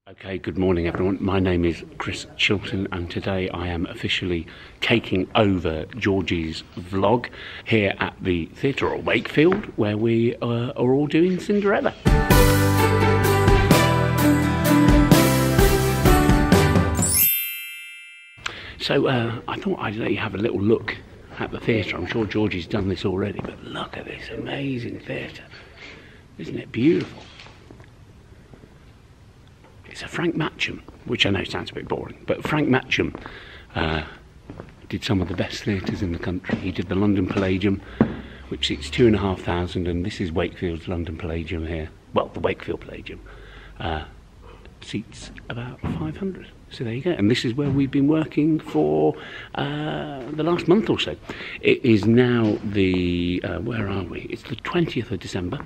Okay, good morning everyone. My name is Chris Chilton and today I am officially taking over Georgie's vlog here at the Theatre at Wakefield where we are all doing Cinderella. So I thought I'd let you have a little look at the theatre. I'm sure Georgie's done this already, but look at this amazing theatre. Isn't it beautiful? It's a Frank Matcham, which I know sounds a bit boring, but Frank Matcham did some of the best theatres in the country. He did the London Palladium, which seats 2,500, and this is Wakefield's London Palladium here. Well, the Wakefield Palladium seats about 500. So there you go. And this is where we've been working for the last month or so. It is now the, where are we? It's the 20th of December.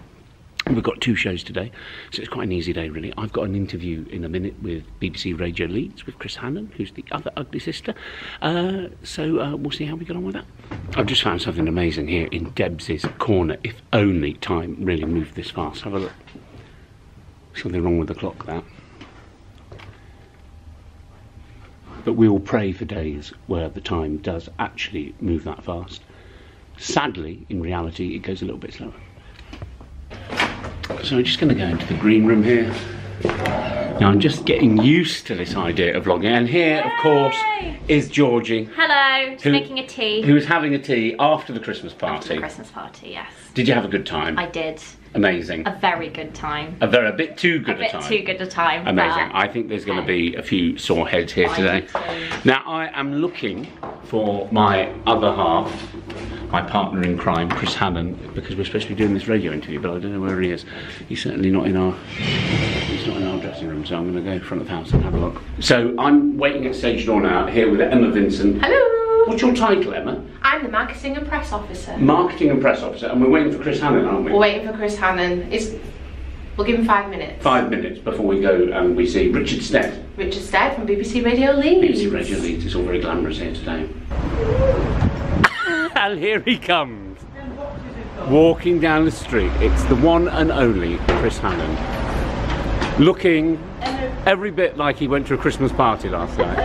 We've got two shows today, so it's quite an easy day really. I've got an interview in a minute with BBC Radio Leeds with Chris Hannon, who's the other ugly sister. So we'll see how we get on with that. I've just found something amazing here in Debs's corner. If only time really moved this fast. Have a look. Something wrong with the clock, that. But we will pray for days where the time does actually move that fast. Sadly, in reality, it goes a little bit slower. So I'm just going to go into the green room here. Now I'm just getting used to this idea of vlogging. And here, of course, is Georgie. Hello, just making a tea. Who was having a tea after the Christmas party. After the Christmas party, yes. Did you have a good time? I did. Amazing. A very good time. A bit too good a time. A bit too good a time. Amazing. I think there's going to be a few sore heads here today. Now I am looking for my other half, my partner in crime, Chris Hannon, because we're supposed to be doing this radio interview, but I don't know where he is. He's certainly not in our dressing room, so I'm going to go in front of the house and have a look. So I'm waiting at stage door now, here with Emma Vincent. Hello. What's your title, Emma? I'm the Marketing and Press Officer. Marketing and Press Officer, and we're waiting for Chris Hannon, aren't we? We're waiting for Chris Hannon. We'll give him 5 minutes. 5 minutes before we go and we see Richard Stead. Richard Stead from BBC Radio Leeds. BBC Radio Leeds. It's all very glamorous here today. And here he comes, walking down the street. It's the one and only Chris Hannon, looking every bit like he went to a Christmas party last night.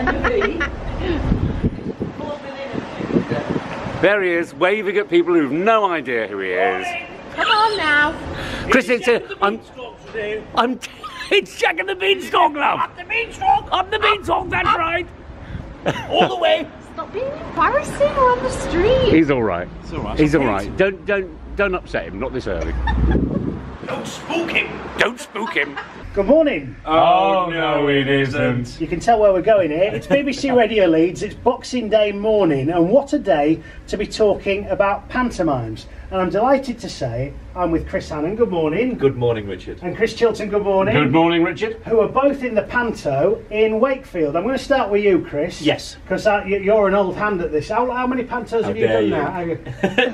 There he is, waving at people who've no idea who he is. Come on now. Chris, it's Jack and the Beanstalk, love. Up the Beanstalk. Up the Beanstalk, that's right. All the way. Stop being embarrassing. We're on the street. He's all right. It's all right. He's all right. Don't upset him. Not this early. Don't spook him. Don't spook him. Good morning. Oh no, it isn't. You can tell where we're going here. It's BBC Radio Leeds. It's Boxing Day morning, and what a day to be talking about pantomimes. And I'm delighted to say I'm with Chris Hannon. Good morning. Good morning, Richard. And Chris Chilton. Good morning. Good morning, Richard. Who are both in the panto in Wakefield. I'm going to start with you, Chris. Yes. Because you're an old hand at this. How many pantos have you done now?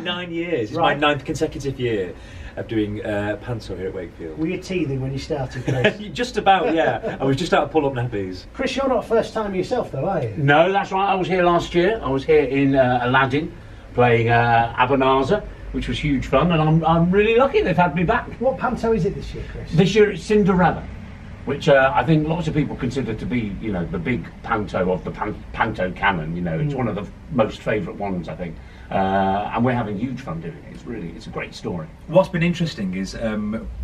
9 years. It's Right. my 9th consecutive year of doing panto here at Wakefield. Were you teething when you started, Chris? Just about, yeah. I was just out of pull-up nappies. Chris, you're not first time yourself though, are you? No, that's right. I was here last year. I was here in Aladdin playing Abanazar, which was huge fun, and I'm really lucky they've had me back. What panto is it this year, Chris? This year it's Cinderella, which I think lots of people consider to be, you know, the big panto of the panto canon. You know, it's one of the most favourite ones, I think. And we're having huge fun doing it. It's a great story. What's been interesting is,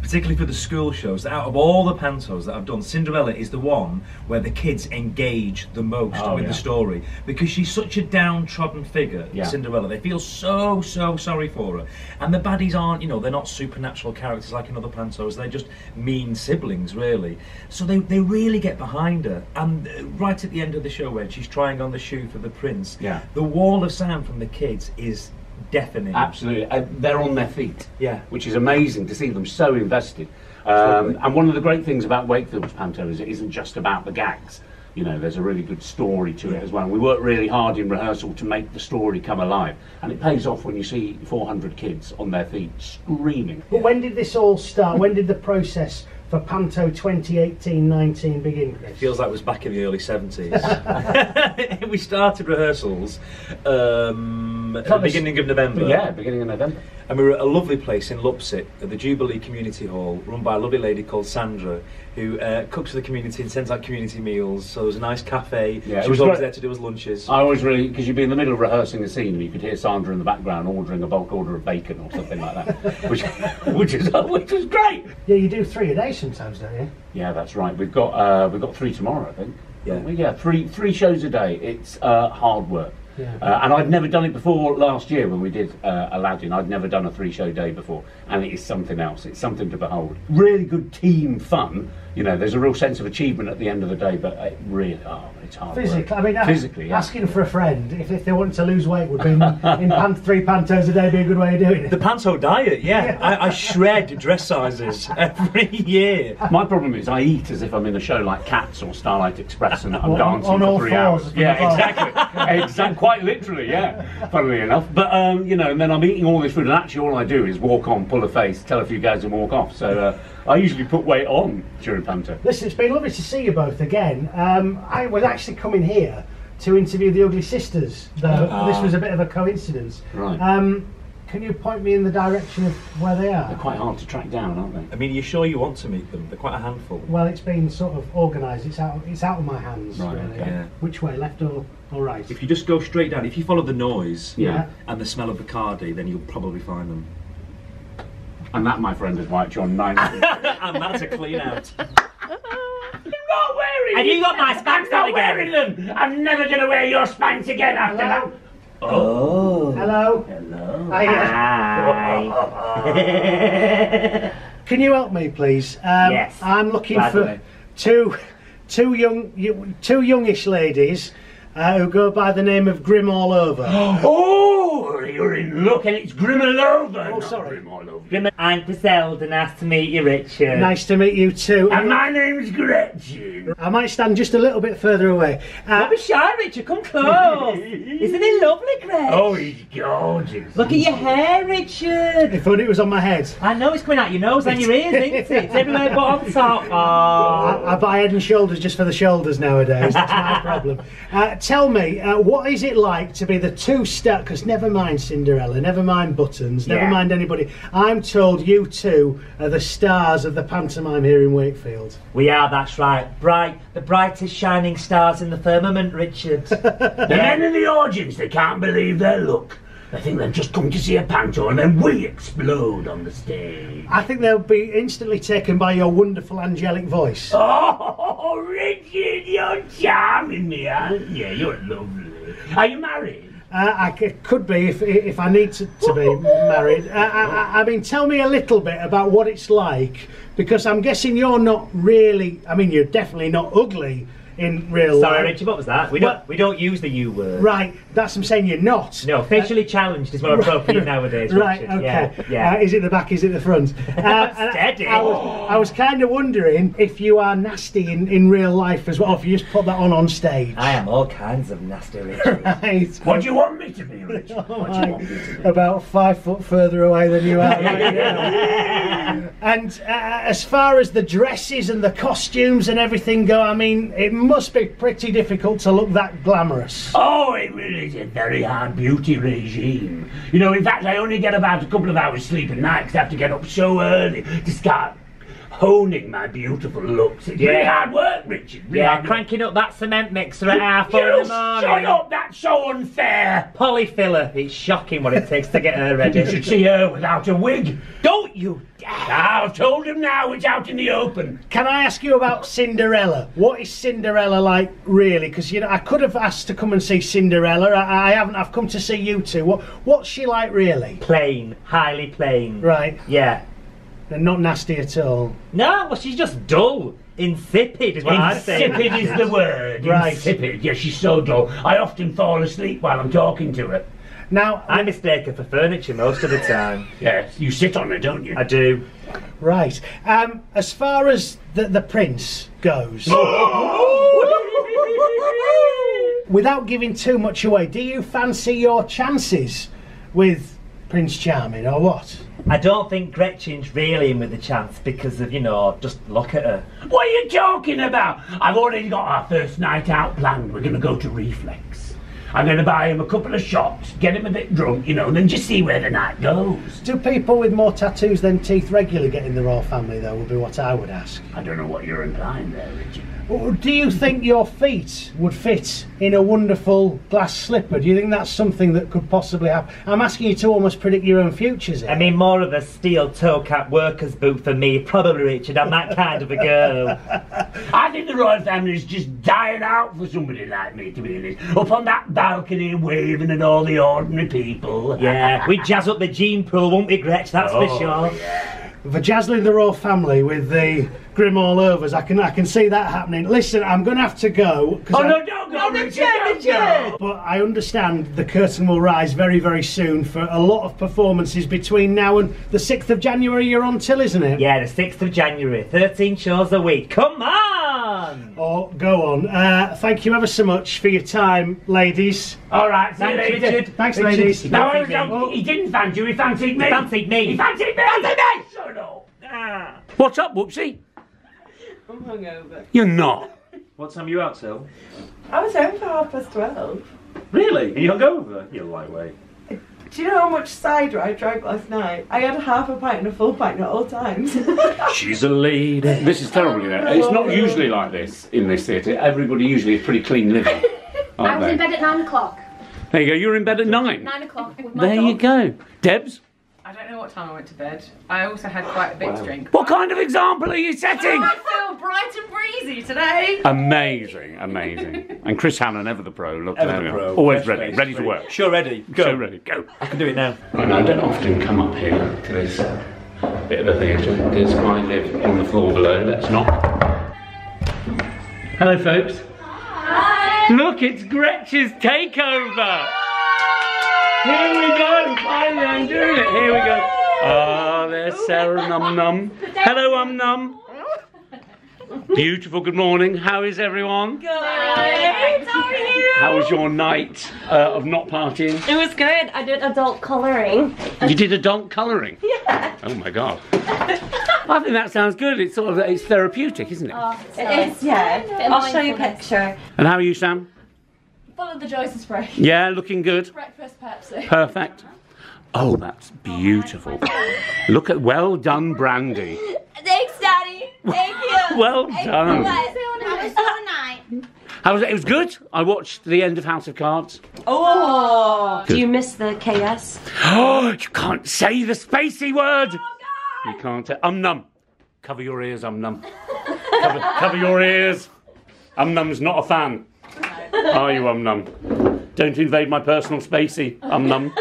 particularly for the school shows, that out of all the pantos that I've done, Cinderella is the one where the kids engage the most with the story, because she's such a downtrodden figure, Cinderella. They feel so sorry for her. And the baddies aren't, you know, they're not supernatural characters like in other pantos, they're just mean siblings, really. So they really get behind her. And right at the end of the show, when she's trying on the shoe for the prince, the wall of sound from the kids is deafening. Absolutely. They're on their feet, which is amazing to see them so invested. And one of the great things about Wakefield's panto is it isn't just about the gags. You know, there's a really good story to it as well. We work really hard in rehearsal to make the story come alive, and it pays off when you see 400 kids on their feet screaming. But when did this all start? When did the process for Panto 2018-19 begin, Chris? It feels like it was back in the early 70s. We started rehearsals at the beginning of November. Yeah, beginning of November. And we were at a lovely place in Lupsit at the Jubilee Community Hall, run by a lovely lady called Sandra, who cooks for the community and sends out community meals. So there was a nice cafe. Yeah, she was always there to do us lunches. I always really, because you'd be in the middle of rehearsing a scene and you could hear Sandra in the background ordering a bulk order of bacon or something like that, which was great. Yeah, you do 3 a day sometimes, don't you? Yeah, that's right. We've got 3 tomorrow, I think. Yeah, three shows a day. It's hard work. Yeah. And I'd never done it before last year when we did Aladdin. I'd never done a 3-show day before, and it is something else. It's something to behold. Really good team fun. You know, there's a real sense of achievement at the end of the day, but it really, it's hard Physically, work. I mean, physically, yeah. Asking for a friend if they wanted to lose weight would be in 3 pantos a day be a good way of doing it. The panto diet, yeah. I shred dress sizes every year. My problem is I eat as if I'm in a show like Cats or Starlight Express and I'm dancing on for all 3 fours hours. from Yeah, above. exactly. Quite literally, yeah. Funnily enough. But, you know, and then I'm eating all this food and actually all I do is walk on, pull a face, tell a few guys and walk off. So I usually put weight on during panto. Listen, it's been lovely to see you both again. I was actually coming here to interview the Ugly Sisters, though this was a bit of a coincidence. Right. Can you point me in the direction of where they are? They're quite hard to track down, aren't they? I mean, are you sure you want to meet them? They're quite a handful. Well, it's been sort of organised. It's out of my hands, Right, really. okay. Yeah. Which way, left or right? If you just go straight down, if you follow the noise Yeah. and the smell of Bacardi, then you'll probably find them. And that, my friend, is why it's on 9. And that's a clean out. I'm not wearing Have you got my Spanx I'm not on wearing them! I'm never going to wear your Spanx again after that! Oh. Hello? Hello. Hi. Can you help me, please? Yes. I'm looking Gladly. for two youngish ladies who go by the name of GRIMALOVA. Oh, you're in luck, and it's GRIMALOVA. Oh, sorry. GRIMALOVA. I'm Griselda, nice to meet you, Richard. Nice to meet you too. And my name's Gretchen. I might stand just a little bit further away. Don't be shy, Richard, come close. Isn't he lovely, Greg? Oh, he's gorgeous. Look at your hair, Richard. If only it was on my head. I know it's coming out your nose and your ears, isn't it? It's everywhere but on top. Oh. I buy Head and Shoulders just for the shoulders nowadays. That's my problem. Tell me, what is it like to be the two stars? Because never mind Cinderella, never mind Buttons, never mind anybody. I'm told you two are the stars of the pantomime here in Wakefield. We are, that's right. The brightest shining stars in the firmament, Richard. The men in the audience, they can't believe their luck. They think they've just come to see a panto and then we explode on the stage. I think they'll be instantly taken by your wonderful angelic voice. Oh, Richard, you're charming me, aren't you? You're lovely. Are you married? Could be if I need to be married. I mean, tell me a little bit about what it's like, because I'm guessing you're not really. I mean, you're definitely not ugly in real life. Sorry, Richard, what was that? We don't use the U word. Right, that's what I'm saying. You're not. No, facially challenged is more appropriate nowadays, Right, Richard. okay. Yeah. Is it the back, is it the front? Steady. I was kind of wondering if you are nasty in real life as well, if you just put that on stage. I am all kinds of nasty, Richard. Right. What do you want me to be, Richard? What do you want me to be? About 5 foot further away than you are right now. And as far as the dresses and the costumes and everything go, I mean, it must be pretty difficult to look that glamorous. Oh, it really is a very hard beauty regime. You know, in fact, I only get about a couple of hours sleep at night because I have to get up so early to start honing my beautiful looks. It's really hard work, Richard. Really hard work. Cranking up that cement mixer at 4:30 in the morning. Shut up, that's so unfair. Polyfiller. It's shocking what it takes to get her ready. You should see her without a wig. Don't you dare! I've told him now, it's out in the open. Can I ask you about Cinderella? What is Cinderella like, really? Because, you know, I could have asked to come and see Cinderella. I haven't. I've come to see you two. What's she like, really? Plain. Highly plain. Right. Yeah. And not nasty at all. No, well, she's just dull. Insipid is what I'd say. Insipid is the word. Right. Insipid. Yeah, she's so dull. I often fall asleep while I'm talking to her. Now, I mistake her for furniture most of the time. Yes, you sit on her, don't you? I do. right. As far as the prince goes, without giving too much away, do you fancy your chances with Prince Charming, or what? I don't think Gretchen's really in with the chance because of, you know, just look at her. What are you talking about? I've already got our first night out planned. We're going to go to Reflex. I'm going to buy him a couple of shots, get him a bit drunk, you know, and then just see where the night goes. Do people with more tattoos than teeth regularly get in the royal family, though, would be what I would ask. I don't know what you're implying there, Richard. Or do you think your feet would fit in a wonderful glass slipper? Do you think that's something that could possibly happen? I'm asking you to almost predict your own futures here. I mean, more of a steel toe cap worker's boot for me, probably, Richard. I'm that kind of a girl. I think the royal family is just dying out for somebody like me, to be honest. Up on that balcony waving at all the ordinary people. Yeah, we'd jazz up the gene pool, won't we, Gretch? That's for sure. Yeah. For Jazzling the royal family with the GRIMALOVAs, I can see that happening. Listen, I'm going to have to go. Oh, no, don't go, Richard, don't go. But I understand the curtain will rise very, very soon for a lot of performances between now and the 6th of January you're on till, isn't it? Yeah, the 6th of January, 13 shows a week. Come on! Oh, go on. Thank you ever so much for your time, ladies. All right, Thanks, Richard. Thanks, Richard. ladies. No, he didn't fancy you, he fancied me. He fancied me. He fancied me. Fancied me. Shut up. What's up, Whoopsie? I'm hungover. You're not. What time are you out till? I was home for 12:30. Really? Are you hungover? You're lightweight. Do you know how much cider I drank last night? I had half a pint and a full pint at all times. She's a lady. This is terrible, you know. It's not usually like this in this theatre. Everybody usually is pretty clean living. I was in bed at 9 o'clock. There you go, you're in bed at 9. 9 o'clock with my There dog. you go. Debs, I don't know what time I went to bed. I also had quite a bit to drink. what kind of example are you setting? I feel bright and breezy today. Amazing, amazing. And Chris Hannon, ever the pro. Look, Ever there the we are. pro. Always Best ready, face. ready to work. Sure, ready. Go. So ready, go. I can do it now. And I don't often come up here to this bit of a theatre because I live on the floor below. Let's not. Hello, folks. Hi. Look, it's Gretchen's takeover. Here we go. Finally, I'm doing it. Here we go. Ah, there's Sarah Num Num. Hello, Num. Beautiful. Good morning. How is everyone? Good. How are you? How was your night of not partying? It was good. I did adult colouring. You did adult colouring? Yeah. Oh my god. I think that sounds good. It's sort of, it's therapeutic, isn't it? It is, yeah. I'll show you a picture. And how are you, Sam? Full of the joys of spring. Yeah, looking good. Breakfast Pepsi. Perfect. Oh, that's beautiful. Look at, well done, Brandy. Thanks, Daddy. Thank you. Well done. night. How was it? It was good. I watched the end of House of Cards. Oh. Good. Do you miss the KS? Oh, you can't say the spacey word. You can't say, num. Cover your ears, num. Cover your ears. Num's not a fan. Are you, num? Don't invade my personal spacey, num.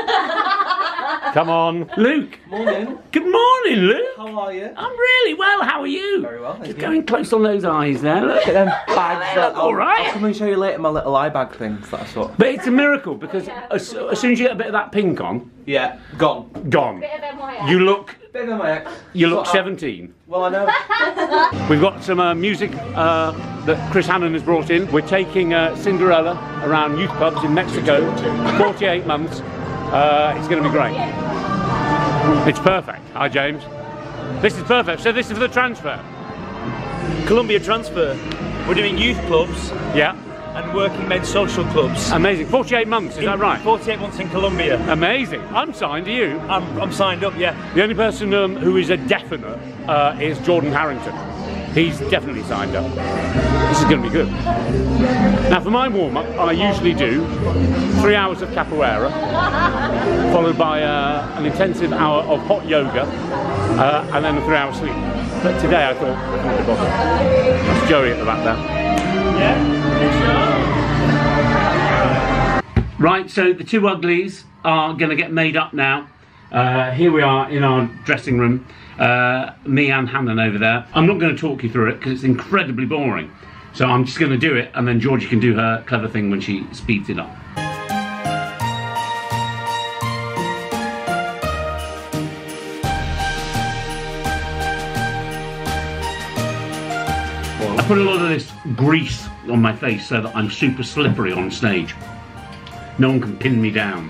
Come on. Luke. Morning. Good morning, Luke. How are you? I'm really well. How are you? Very well, thank Just you. going close on those eyes there. Look at them bags. They look all right. I'll come and show you later my little eye bag things that I saw. But it's a miracle because as soon as you get a bit of that pink on, Yeah, gone. gone. Bit of MYX. You look. Bit of my ex. You look 17. Well, I know. We've got some music that Chris Hannon has brought in. We're taking Cinderella around youth pubs in Mexico. 48 months. It's going to be great. It's perfect. Hi, James. This is perfect. So this is for the transfer. Columbia transfer. We're doing youth clubs Yeah. and working men's social clubs. Amazing. 48 months. Is that right? 48 months in Columbia. Amazing. I'm signed. Are you? I'm signed up, yeah. The only person who is a definite is Jordan Harrington. He's definitely signed up. This is going to be good. Now for my warm-up, I usually do 3 hours of capoeira, followed by an intensive hour of hot yoga, and then a 3 hour sleep. But today I thought, I can't be bothered. That's Joey at the back there. Right, so the two uglies are going to get made up now. Here we are in our dressing room. Me and Hannon over there. I'm not going to talk you through it because it's incredibly boring. So I'm just going to do it and then Georgie can do her clever thing when she speeds it up. I put a lot of this grease on my face so that I'm super slippery on stage. No one can pin me down.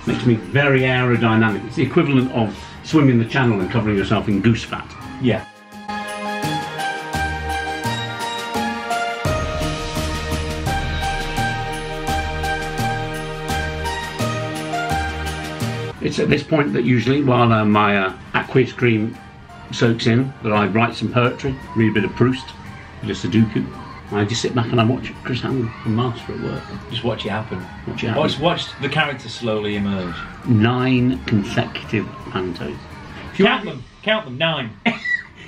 Makes me very aerodynamic. It's the equivalent of swimming the channel and covering yourself in goose fat. Yeah. It's at this point that usually, while my aqueous cream soaks in, that I write some poetry, read a bit of Proust, a bit of Sudoku. I just sit back and I watch Chris Hammond and Master at work. Just watch it happen. Watch it happen. Watch the characters slowly emerge. 9 consecutive pantos. Count them, 9.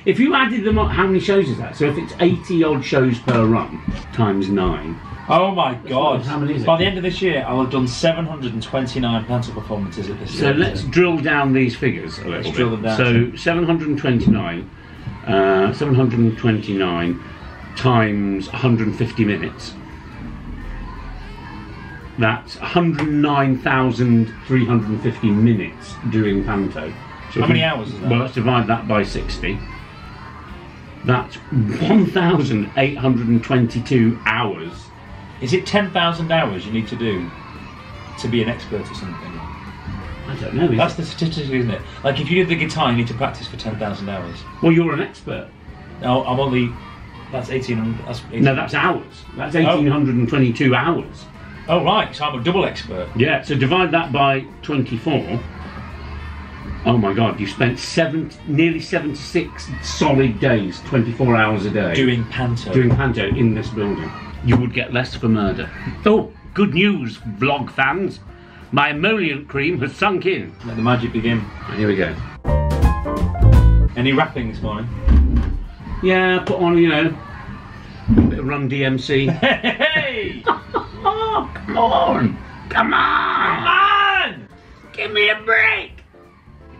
If you added them up, how many shows is that? So if it's 80 odd shows per run, times 9. Oh my God. How many is it? By the end of this year, I'll have done 729 panto performances at this So let's drill down these figures a little bit. Drill them down. So 729 times 150 minutes. That's 109,350 minutes doing panto. So how many hours is that? Well, let's divide that by 60. That's 1,822 hours. Is it 10,000 hours you need to do to be an expert or something? I don't know. That's the statistic, isn't it? Like if you do the guitar, you need to practice for 10,000 hours. Well, you're an expert. No, I'm only. That's 1,800. No, that's hours. That's 1,822 hours. Oh right, so I'm a double expert. Yeah. So divide that by 24. Oh my God, you spent nearly 76 solid days, 24 hours a day. Doing panto. Doing panto in this building. You would get less for murder. Oh, good news, vlog fans. My emollient cream has sunk in. Let the magic begin. Here we go. Any rapping this morning? Yeah, put on, you know, a bit of Run DMC. Hey! Oh, come on! Come on! Come on! Give me a break!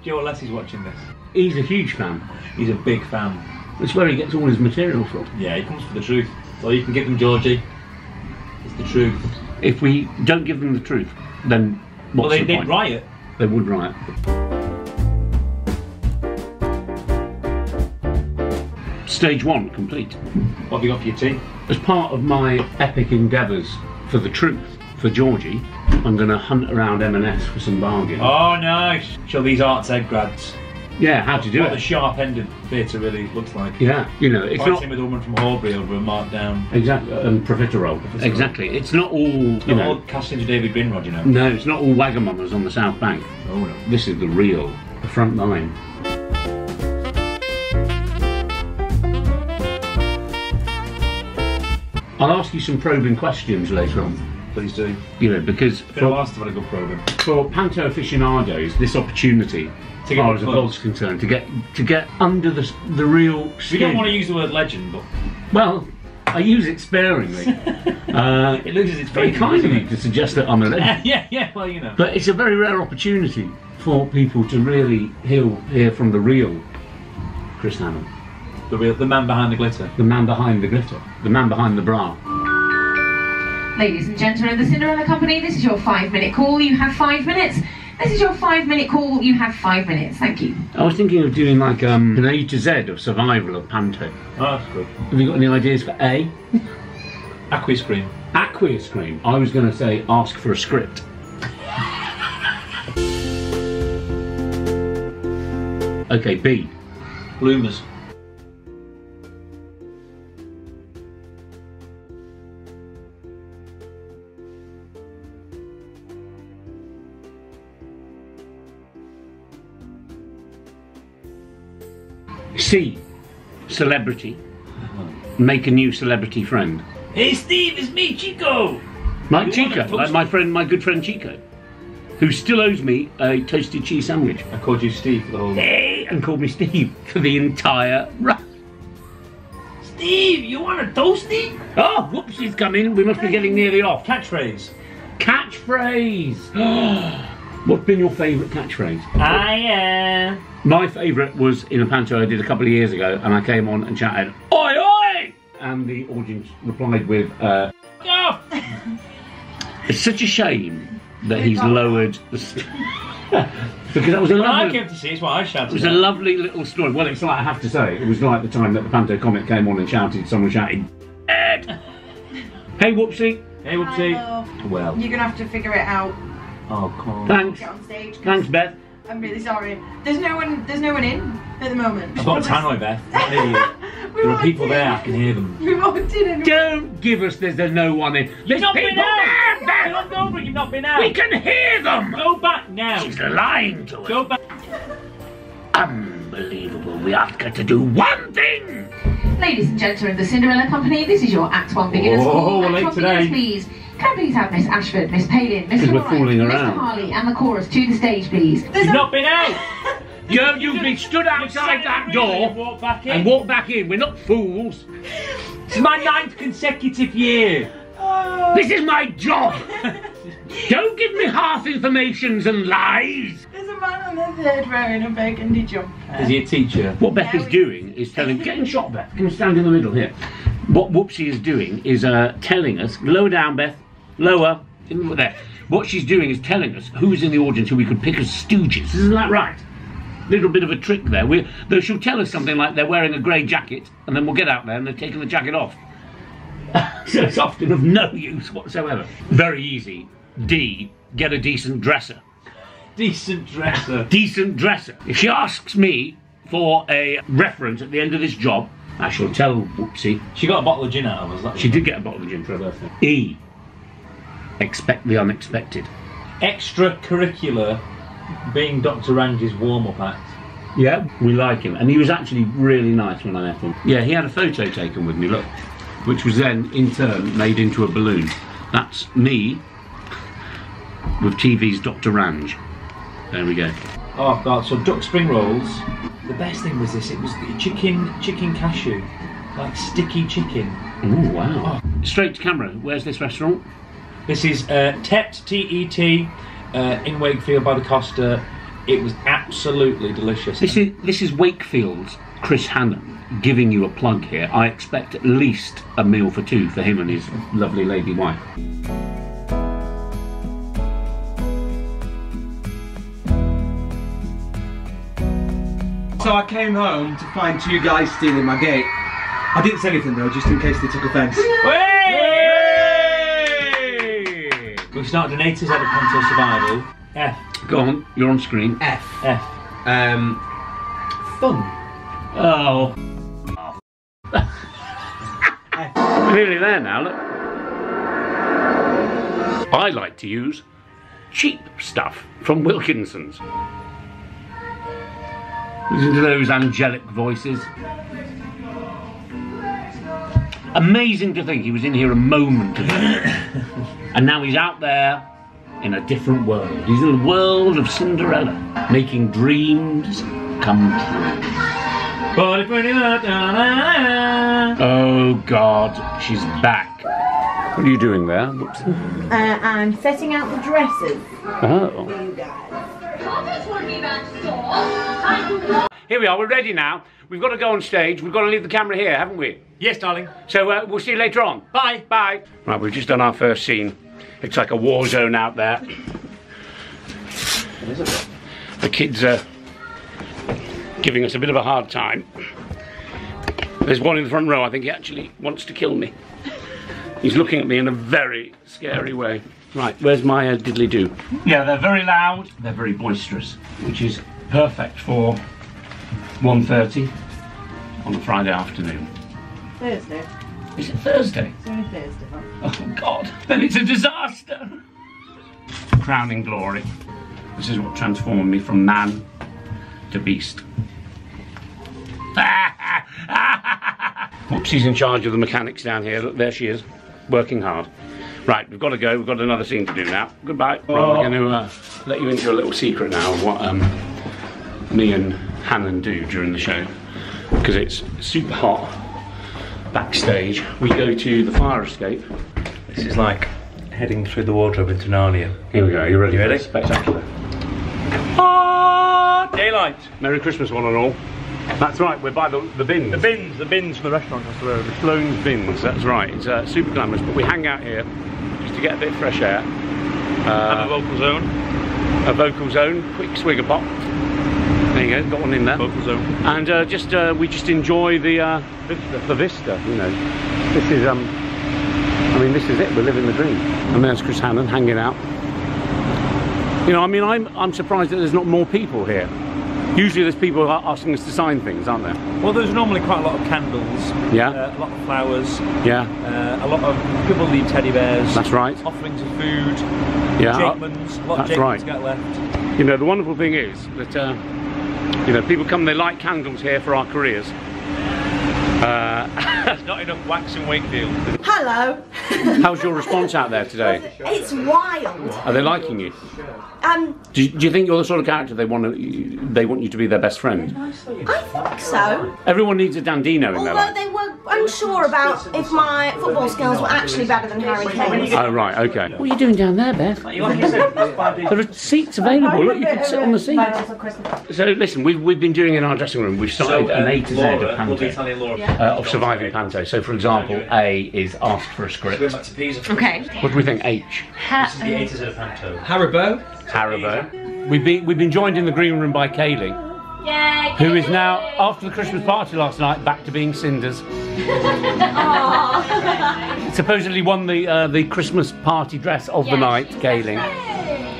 Joe Leslie's watching this. He's a huge fan. He's a big fan. That's where he gets all his material from. Yeah, he comes for the truth. So you can give them, Georgie. It's the truth. If we don't give them the truth, then what's the point? They'd riot. They would riot. Stage 1 complete. What have you got for your tea? As part of my epic endeavours for the truth, for Georgie, I'm going to hunt around M&S for some bargains. Oh, nice. Show these arts egg grads. Yeah, how to do what it. the sharp-ended theatre really looks like. Yeah, you know, it's Fighting not with a woman from Horbury over a markdown. Exactly, profiterole. Exactly. It's not all, you know. All cast into David Greenrod, you know. No, it's not all Wagamamas on the South Bank. Oh no. This is the real, the front line. I'll ask you some probing questions later on. Please do. You know, because Been a while since I've had a good program. For panto aficionados, this opportunity, as far as the vlog's concerned, to get under the real skin. We don't want to use the word legend, but well, I use it sparingly. It loses its very meaning, kind of doesn't you to suggest that I'm a legend. yeah, well, you know. But it's a very rare opportunity for people to really hear from the real Chris Hammond. The man behind the glitter. The man behind the glitter. The man behind the bra. Ladies and gentlemen of the Cinderella Company, this is your 5-minute call. You have 5 minutes. This is your 5-minute call. You have 5 minutes. Thank you. I was thinking of doing like an A to Z of survival of panto. Oh, that's good. Have you got any ideas for A? Aqueous cream. Aqueous cream. I was going to say ask for a script. Okay, B. Bloomers. C. Celebrity. Make a new celebrity friend. Hey Steve, it's me, Chico! Like Chico, like my good friend Chico, who still owes me a toasted cheese sandwich. I called you Steve for the whole... Hey, and called me Steve for the entire run. Steve, you want a toasty? Oh, whoops, he's coming. We must be getting nearly off. Catchphrase. Catchphrase. What's been your favourite catchphrase? I am. My favourite was in a panto I did a couple of years ago, and I came on and shouted, "Oi, oi!" And the audience replied with, Oh. It's such a shame that he's lowered the because that was a When I lovely... came to see, it's what I shouted. It was a lovely little story. Well, it's like, I have to say, it was like the time that the panto comic came on and someone shouted, "Ed!" Hey, Whoopsie. Hey, Whoopsie. Well, you're gonna have to figure it out. Oh, come on. Thanks. Get on stage. Thanks, Beth. I'm really sorry. There's no one in at the moment. I've got a tannoy, Beth. Idiot. There are people there, I can hear them. We walked in and Don't give us there's a no one in. You've not been out! Beth! Go over it, you've not been out! We can hear them! Go back now! She's lying to us. Go back. Unbelievable. We ask her to do one thing. Ladies and gentlemen of the Cinderella Company, this is your Act 1 beginners call. we're Act late 1 today. beginners, please. Can I please have Miss Ashford, Miss Palin, Miss Because we're Laura, fooling Mr. around. Harley and the chorus to the stage, please. You've not been out! You've been stood outside that door Walk back in. and walked back in. We're not fools. It's my 9th consecutive year. This is my job. Don't give me half informations and lies. there's a man on the 3rd row in a burgundy jumper. Is he a teacher? What Beth is doing is telling, get in shot, Beth, come and stand in the middle here. What Whoopsie is doing is telling us, lower down, Beth, lower, there. What she's doing is telling us who's in the audience who we could pick as stooges. Isn't that right? Little bit of a trick there. Though she'll tell us something like they're wearing a grey jacket, and then we'll get out there and they're taking the jacket off. So it's often of no use whatsoever. Very easy. D, get a decent dresser. Decent dresser. Decent dresser. If she asks me for a reference at the end of this job, I shall tell Whoopsie. She got a bottle of gin out of us. She did get a bottle of gin for her birthday. E, expect the unexpected. Extracurricular being Dr. Ranji's warm-up act. Yeah, we like him. And he was actually really nice when I met him. Yeah, he had a photo taken with me, look, which was then, in turn, made into a balloon. That's me with TV's Dr. Ranj. There we go. Oh God, so duck spring rolls. The best thing was this, it was chicken cashew. Like sticky chicken. Ooh, wow. Oh. Straight to camera, where's this restaurant? This is Tet, T-E-T, in Wakefield by the Costa. It was absolutely delicious. This is Wakefield's Chris Hannon giving you a plug here. I expect at least a meal for two for him and his lovely lady wife. So I came home to find 2 guys stealing my gate. I didn't say anything though, just in case they took offence. We start donators out of Panto Survival. F. Go on, you're on screen. F. F. Fun. Oh. We're nearly there now, look. I like to use cheap stuff from Wilkinson's. Listen to those angelic voices. Amazing to think he was in here a moment ago. And now he's out there in a different world. He's in the world of Cinderella, making dreams come true. Oh God, she's back. What are you doing there? I'm setting out the dresses Oh. for you guys. Here we are, we're ready now. We've got to go on stage. We've got to leave the camera here, haven't we? Yes, darling. So we'll see you later on. Bye. Bye. Right, we've just done our first scene. Looks like a war zone out there. The kids are giving us a bit of a hard time. There's one in the front row, I think he actually wants to kill me. He's looking at me in a very scary way. Right, where's my diddly-do? Yeah, they're very loud, they're very boisterous, which is perfect for 1:30 on a Friday afternoon. Thursday. Is it Thursday? It's only Thursday. Oh God, then it's a disaster. Crowning glory. This is what transformed me from man to beast. Whoopsie's in charge of the mechanics down here. Look, there she is, working hard. Right, we've got to go. We've got another scene to do now. Goodbye. Right, we're going to let you into a little secret now of what me and Hannon do during the show, because it's super hot backstage. We go to the fire escape. This is like heading through the wardrobe into Narnia. Here we go. You ready? You ready? Spectacular. Daylight. Merry Christmas, one and all. That's right. We're by the bins. The bins from the restaurant across the road. The Sloane's bins. That's right. It's super glamorous, but we hang out here just to get a bit of fresh air. Have a vocal zone. A vocal zone. Quick swig of pop. There you go. Got one in there. Vocal zone. And we just enjoy the vista. You know, this is I mean, this is it. We're living the dream. And there's Chris Hannon hanging out. You know, I mean, I'm surprised that there's not more people here. Usually there's people asking us to sign things, aren't there? Well, there's normally quite a lot of candles. Yeah. A lot of flowers. Yeah. A lot of people leave teddy bears. That's right. Offerings of food. Yeah. Jagemans. A lot of Jagemans get left. You know, the wonderful thing is that, you know, people come, they light candles here for our careers. There's not enough wax in Wakefield. Hello. How's your response out there today? It's wild. Are they liking you? Do you think you're the sort of character they want you to be their best friend? I think so. Everyone needs a Dandino in their life. Although they were unsure about if my football skills were actually better than Harry Kane's. Oh right, okay. What are you doing down there, Beth? There are seats available. Look, you can sit on the seat. So listen, we've been doing in our dressing room. We've started an A to Z of panto, of surviving panto. So for example, A is ask for a script. Okay. What do we think? H. This is the A to Z of panto. Haribo. We've been joined in the green room by Kaylee, who is now, after the Christmas party last night, back to being Cinders. Supposedly won the Christmas party dress of the night, Kaylee.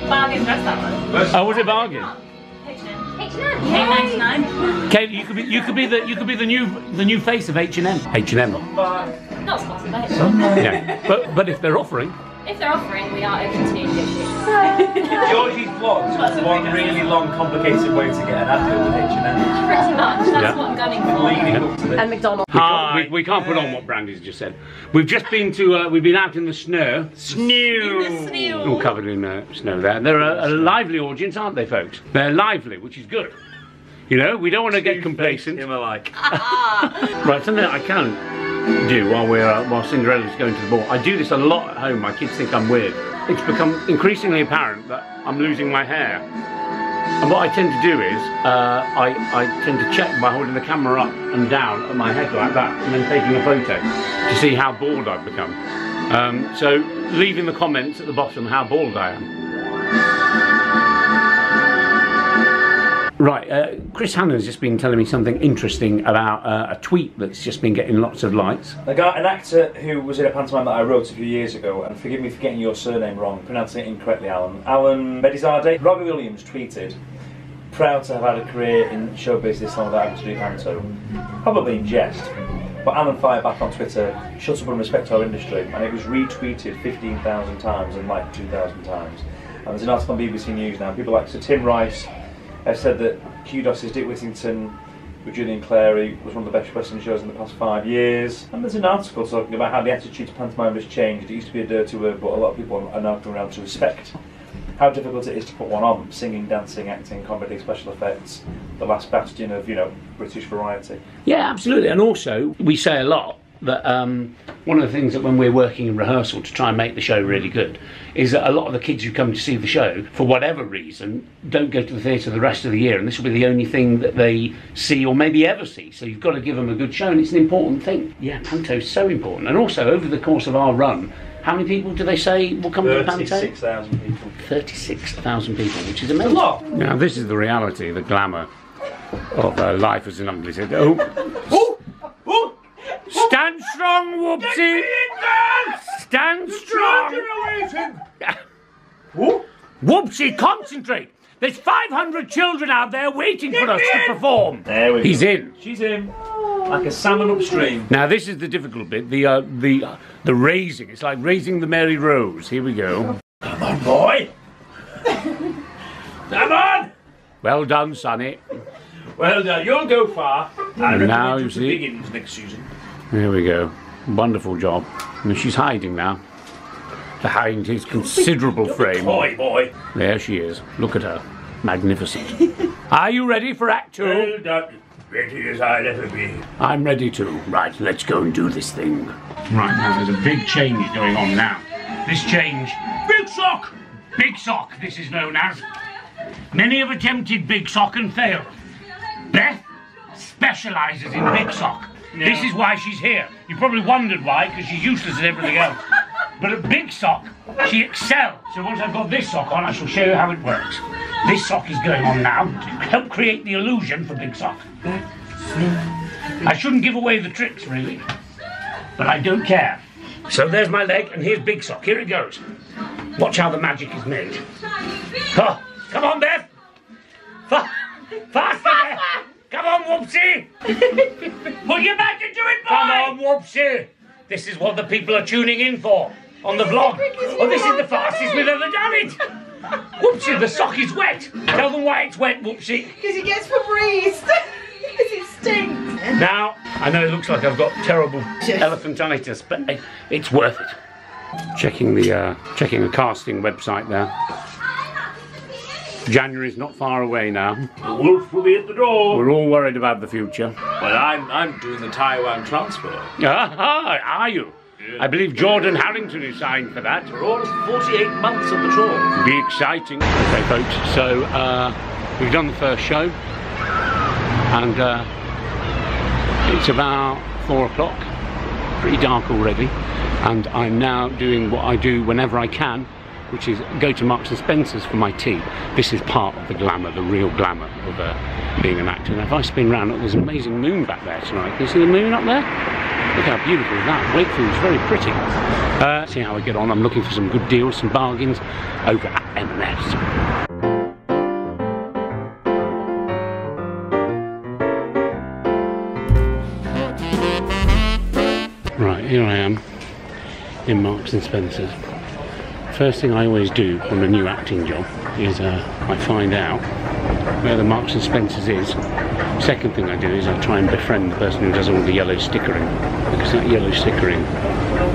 Bargain dress, that one. Oh, was it bargain? $8.99. Kaylee, you could be the new face of H&M. H&M. Not sponsored by it. Yeah, but if they're offering. If they're offering, we are open to negotiate. Georgie's vlogs was one really long, complicated way to get an ad deal with H&M. Pretty much, that's what I'm gunning for. Leading up to this. And McDonald's. We can't put on what Brandy's just said. We've just been to, we've been out in the snow. All covered in snow there. They're a lively audience, aren't they, folks? They're lively, which is good. You know, we don't want to get complacent. Right, something that I can do while Cinderella's going to the ball. I do this a lot at home. My kids think I'm weird. It's become increasingly apparent that I'm losing my hair. And what I tend to do is, I tend to check by holding the camera up and down at my head like that, and then taking a photo to see how bald I've become. So leave in the comments at the bottom how bald I am. Right, Chris Hannon's just been telling me something interesting about a tweet that's just been getting lots of likes. An actor who was in a pantomime that I wrote a few years ago, and forgive me for getting your surname wrong, pronouncing it incorrectly, Alan Medizade. Robbie Williams tweeted, proud to have had a career in showbiz this long without having to do panto. Probably in jest, but Alan fired back on Twitter, shut up and respect our industry, and it was retweeted 15,000 times and liked 2,000 times. And there's an article on BBC News now, people like Sir Tim Rice have said that Kudos' Dick Whittington with Julian Clary was one of the best Western shows in the past 5 years. And there's an article talking about how the attitude to pantomime has changed. It used to be a dirty word, but a lot of people are now coming around to respect how difficult it is to put one on. Singing, dancing, acting, comedy, special effects, the last bastion of, you know, British variety. Yeah, absolutely. And also, we say a lot that one of the things that when we're working in rehearsal to try and make the show really good is that a lot of the kids who come to see the show, for whatever reason, don't go to the theatre the rest of the year, and this will be the only thing that they see or maybe ever see. So you've got to give them a good show, and it's an important thing. Yeah, panto's so important. And also, over the course of our run, how many people do they say will come to the panto? 36,000 people. 36,000 people, which is amazing. A lot. Now this is the reality, the glamour of life as an ugly city. Oh! Stand strong, Whoopsie! Stand strong! Whoopsie, concentrate! There's 500 children out there waiting for us to perform. There we go. He's in. She's in. Like a salmon upstream. Now this is the difficult bit, the raising. It's like raising the Mary Rose. Here we go. Come on, boy! Come on! Well done, Sonny. Well done, you'll go far. And now you see. Begins next season. Here we go. Wonderful job. And she's hiding now. Behind his considerable frame. Boy. There she is. Look at her. Magnificent. Are you ready for Act 2? Well done. Ready as I'll ever be. I'm ready too. Right, let's go and do this thing. Right, now there's a big change going on now. This change... Big sock! Big sock, this is known as. Many have attempted big sock and failed. Beth specialises in big sock. No. This is why she's here. You probably wondered why, because she's useless at everything else. But at big sock, she excels. So once I've got this sock on, I shall show you how it works. This sock is going on now to help create the illusion for big sock. I shouldn't give away the tricks, really, but I don't care. So there's my leg, and here's big sock. Here it goes. Watch how the magic is made. Oh, come on, Beth. Faster! Come on, Whoopsie! Put your back into it, boy! Come on, Whoopsie! This is what the people are tuning in for on the vlog. Oh, this is the fastest we've ever done it! Whoopsie, the sock is wet! Tell them why it's wet, Whoopsie. Because it gets Febreze. Because it stinks. Now, I know it looks like I've got terrible elephantitis, but it's worth it. Checking a casting website there. January's not far away now. The wolf will be at the door. We're all worried about the future. Well, I'm doing the Taiwan transfer. Ah, are you? Yeah. I believe Jordan Harrington is signed for that. We're all 48 months on the tour. Be exciting. Okay, folks, so we've done the first show. And it's about 4 o'clock. Pretty dark already. And I'm now doing what I do whenever I can, which is go to Marks and Spencer's for my tea. This is part of the glamour, the real glamour of being an actor. Now if I spin round, look, there's an amazing moon back there tonight. Can you see the moon up there? Look how beautiful that. Wakefield's very pretty. See how I get on. I'm looking for some good deals, some bargains over at M&S. Right, here I am in Marks and Spencer's. First thing I always do on a new acting job is I find out where the Marks and Spencer's is. Second thing I do is I try and befriend the person who does all the yellow stickering, because that yellow stickering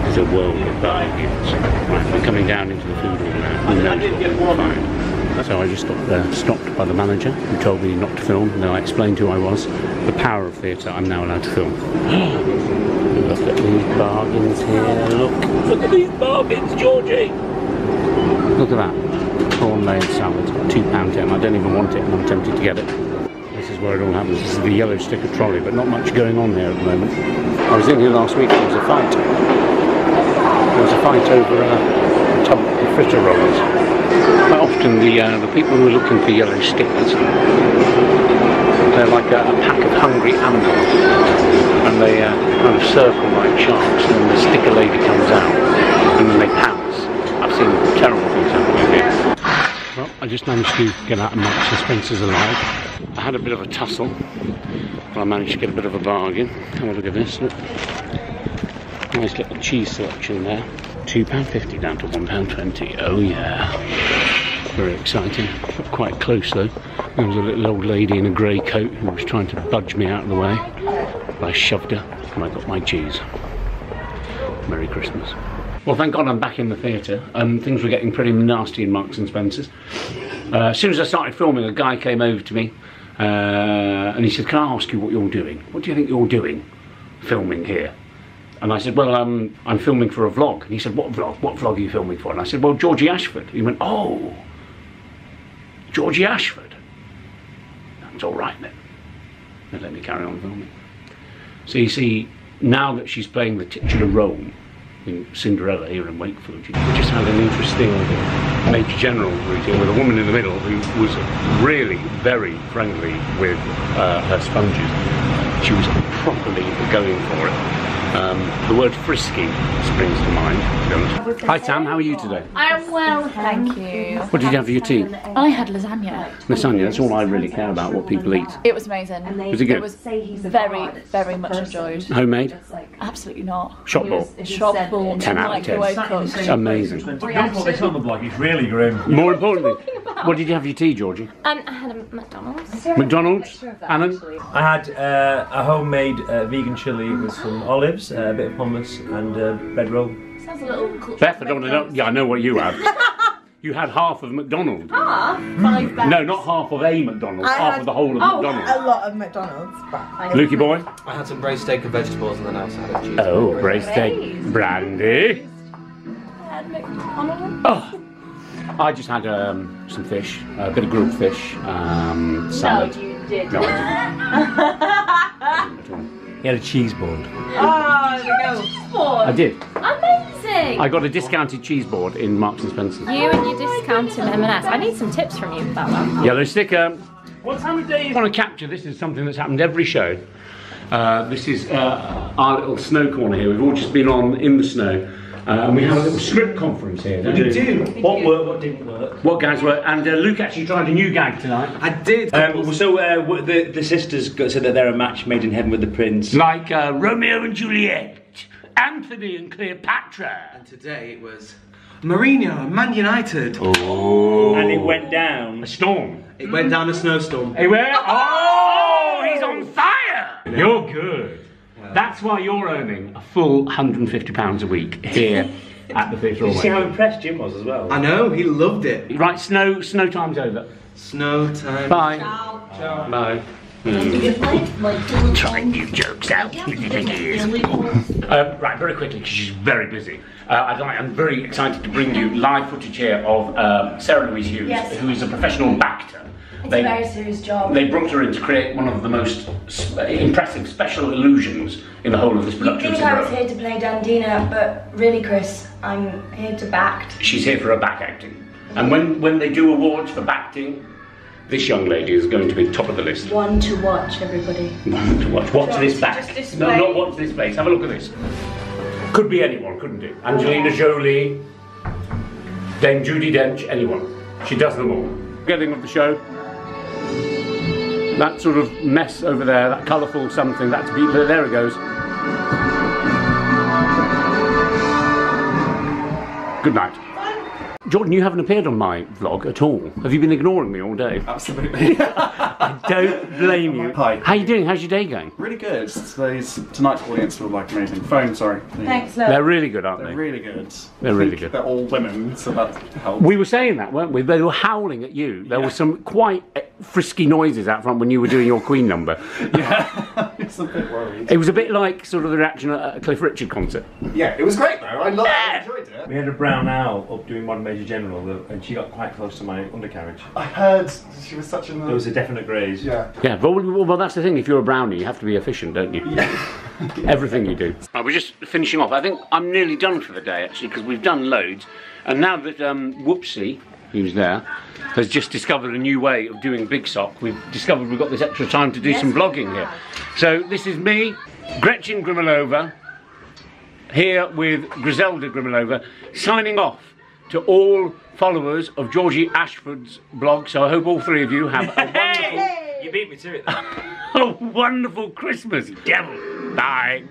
is a world of bargains. Right, we're coming down into the food hall now. Who knows what we'll find. So I just got stopped by the manager who told me not to film, and then I explained who I was. The power of theatre, I'm now allowed to film. Look at these bargains here, look at these bargains, Georgie! Look at that, prawn layered salad, £2.10. I don't even want it and I'm tempted to get it. This is where it all happens. This is the yellow sticker trolley, but not much going on here at the moment. I was in here last week, there was a fight. There was a fight over a tub of fritter rolls. Quite often the people who are looking for yellow stickers, they're like a pack of hungry animals, and they kind of circle like sharks, and the sticker lady comes out, and then they pounce. I've seen terrible things happening here. Well, I just managed to get out of Marks and Spencer's alive. I had a bit of a tussle, but I managed to get a bit of a bargain. Have a look at this, look. Nice little cheese selection there. £2.50 down to £1.20. Oh yeah. Very exciting. Got quite close though. There was a little old lady in a grey coat who was trying to budge me out of the way. But I shoved her and I got my cheese. Merry Christmas. Well, thank God I'm back in the theatre. Things were getting pretty nasty in Marks and Spencer's. As soon as I started filming, a guy came over to me and he said, "Can I ask you what you're doing? What do you think you're doing filming here?" And I said, "Well, I'm filming for a vlog." And he said, "What vlog? What vlog are you filming for?" And I said, "Well, Georgie Ashford." He went, "Oh, Georgie Ashford. That's all right then." And let me carry on filming. So you see, now that she's playing the titular role in Cinderella here in Wakefield, we just had an interesting Major General routine with a woman in the middle who was really very friendly with her sponges. She was properly going for it. The word frisky springs to mind. Hi Tam, how are you today? I am well, thank you. What did you have for your tea? I had lasagna. Lasagna, that's all I really care about, what people eat. It was amazing. Was it good? It was very, very much enjoyed. Homemade? Absolutely not. Shop bought? Shop bought, 10 out of 10. microwave cooked. Amazing. Don't put this on the blog, it's really grim. More importantly, what did you have for your tea, Georgie? I had a McDonald's. McDonald's? Alan? I had a homemade vegan chilli with some olives, a bit of hummus and a bread roll. Sounds a little cool. Beth, I don't want to know. Yeah, I know what you had. You had half of McDonald's. Half? 5 bags. No, not half of a McDonald's, half of the whole of McDonald's. A lot of McDonald's. Lukey boy? I had some braised steak and vegetables and then I also had a cheese. Oh, braised steak. Brandy? I had McDonald's. Oh. I just had some fish, a bit of grilled fish, salad. No, you didn't. No, I didn't. He had a cheese board. Oh, there we go. I did. Amazing. I got a discounted cheese board in Marks and Spencer's. You and your discounted M&S. I need some tips from you about that. Yellow sticker. What time of day is... I want to capture, this is something that's happened every show. This is our little snow corner here. We've all just been on in the snow. And we have a little script conference here. We do. What worked, what didn't work. What gags work? And Luke actually tried a new gag tonight. I did. The sisters said that they're a match made in heaven with the prince. Like Romeo and Juliet, Anthony and Cleopatra. And today it was Mourinho and Man United. Oh. And it went down. A storm. It went down a snowstorm. Hey, where? Oh, he's on fire! You're good. That's why you're earning a full £150 a week here at the Theatre. Did you see how impressed Jim was as well? I know, he loved it. Right, snow time's over. Snow time. Bye. Ciao. Bye. Try new jokes out. Right, very quickly, because she's very busy. I'm very excited to bring you live footage here of Sarah Louise Hughes, who is a professional actor. It's a very serious job. They brought her in to create one of the most impressive special illusions in the whole of this production. You think I was here to play Dandina, but really, Chris, I'm here to bact. She's here for her back acting. And when they do awards for acting, this young lady is going to be top of the list. One to watch, everybody. One to watch. Watch this back. No, not watch this face. Have a look at this. Could be anyone, couldn't it? Angelina Jolie, Dame Judi Dench, anyone. She does them all. Beginning of the show. That sort of mess over there, that colourful something, that's there it goes. Good night. Jordan, you haven't appeared on my vlog at all. Have you been ignoring me all day? Absolutely. I don't blame you. Hi. How are you doing? How's your day going? Really good. Tonight's audience will like amazing. Phone, sorry. Thanks, love. They're really good, aren't they? They're really good. They're really good. They're all women, so that helps. We were saying that, weren't we? They were howling at you. There were some quite frisky noises out front when you were doing your Queen number. Yeah, it's a bit worried. It was a bit like sort of the reaction at a Cliff Richard concert. Yeah, it was great though. I enjoyed it. We had a brown owl up doing Modern Major General, and she got quite close to my undercarriage. I heard she was such in the... There was a definite graze. Yeah. Yeah, well, that's the thing. If you're a brownie, you have to be efficient, don't you? Yeah. Everything you do. Right, we're just finishing off. I think I'm nearly done for the day, actually, because we've done loads. And now that Whoopsie, who's there, has just discovered a new way of doing Big Sock, we've discovered we've got this extra time to do some vlogging here. So this is me, Gretchen Grimalova, here with Griselda Grimalova, signing off to all followers of Georgie Ashford's blog. So I hope all three of you have a wonderful... You beat me to it though. a wonderful Christmas, devil. Bye.